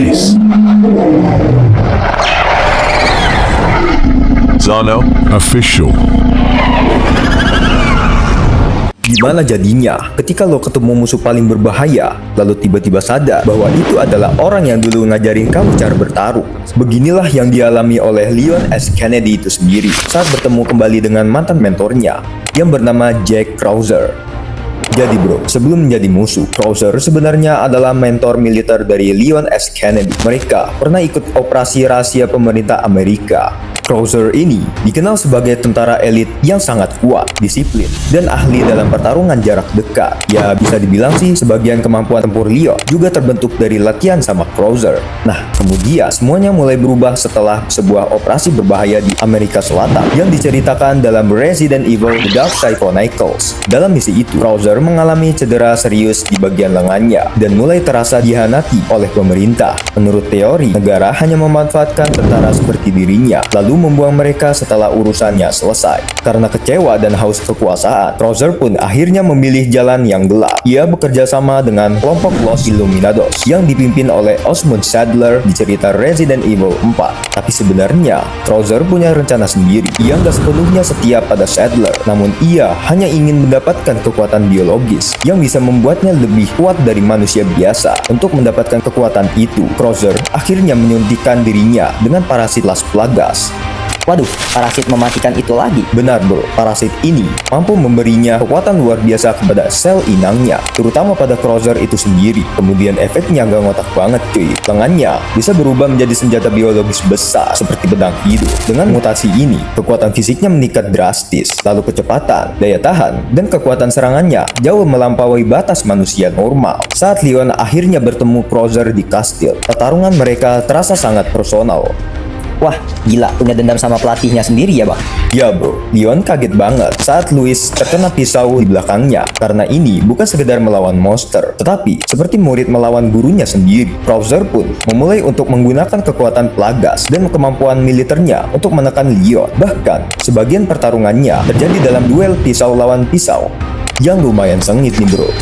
this? Zano? Official. Gimana jadinya ketika lo ketemu musuh paling berbahaya, lalu tiba-tiba sadar bahwa itu adalah orang yang dulu ngajarin kamu cara bertarung? Beginilah yang dialami oleh Leon S. Kennedy itu sendiri saat bertemu kembali dengan mantan mentornya yang bernama Jack Krauser. Jadi bro, sebelum menjadi musuh, Krauser sebenarnya adalah mentor militer dari Leon S. Kennedy. Mereka pernah ikut operasi rahasia pemerintah Amerika. Krauser ini dikenal sebagai tentara elit yang sangat kuat, disiplin, dan ahli dalam pertarungan jarak dekat. Ya, bisa dibilang sih sebagian kemampuan tempur Leon juga terbentuk dari latihan sama Krauser. Nah, kemudian semuanya mulai berubah setelah sebuah operasi berbahaya di Amerika Selatan yang diceritakan dalam Resident Evil The Dark Side Chronicles. Dalam misi itu, Krauser mengalami cedera serius di bagian lengannya dan mulai terasa dihianati oleh pemerintah. Menurut teori, negara hanya memanfaatkan tentara seperti dirinya, lalu membuang mereka setelah urusannya selesai. Karena kecewa dan haus kekuasaan, Krauser pun akhirnya memilih jalan yang gelap. Ia bekerja sama dengan kelompok Los Illuminados yang dipimpin oleh Osmond Saddler di cerita Resident Evil 4. Tapi sebenarnya, Krauser punya rencana sendiri. Ia nggak sepenuhnya setia pada Saddler, namun ia hanya ingin mendapatkan kekuatan biologis yang bisa membuatnya lebih kuat dari manusia biasa. Untuk mendapatkan kekuatan itu, Krauser akhirnya menyuntikkan dirinya dengan parasit Las Plagas. Waduh, parasit mematikan itu lagi. Benar bro, parasit ini mampu memberinya kekuatan luar biasa kepada sel inangnya, terutama pada Krauser itu sendiri. Kemudian efeknya gak ngotak banget cuy. Lengannya bisa berubah menjadi senjata biologis besar seperti pedang hidup. Dengan mutasi ini, kekuatan fisiknya meningkat drastis, lalu kecepatan, daya tahan, dan kekuatan serangannya jauh melampaui batas manusia normal. Saat Leon akhirnya bertemu Krauser di kastil, pertarungan mereka terasa sangat personal. Wah, gila, punya dendam sama pelatihnya sendiri ya bang? Ya bro, Leon kaget banget saat Louis terkena pisau di belakangnya. Karena ini bukan sekedar melawan monster, tetapi seperti murid melawan gurunya sendiri. Krauser pun memulai untuk menggunakan kekuatan Plagas dan kemampuan militernya untuk menekan Leon. Bahkan, sebagian pertarungannya terjadi dalam duel pisau lawan pisau yang lumayan sengit nih bro.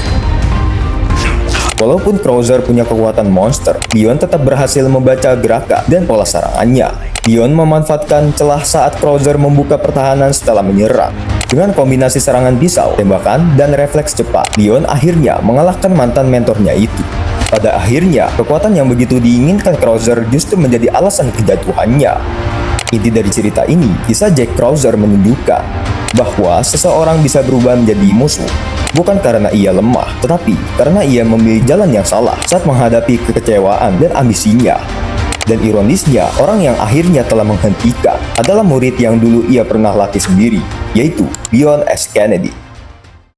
Walaupun Krauser punya kekuatan monster, Leon tetap berhasil membaca gerakan dan pola serangannya. Leon memanfaatkan celah saat Krauser membuka pertahanan setelah menyerang. Dengan kombinasi serangan pisau, tembakan, dan refleks cepat, Leon akhirnya mengalahkan mantan mentornya itu. Pada akhirnya, kekuatan yang begitu diinginkan Krauser justru menjadi alasan kejatuhannya. Inti dari cerita ini, kisah Jack Krauser menunjukkan bahwa seseorang bisa berubah menjadi musuh bukan karena ia lemah, tetapi karena ia memilih jalan yang salah saat menghadapi kekecewaan dan ambisinya. Dan ironisnya, orang yang akhirnya telah menghentikan adalah murid yang dulu ia pernah latih sendiri, yaitu Leon S. Kennedy.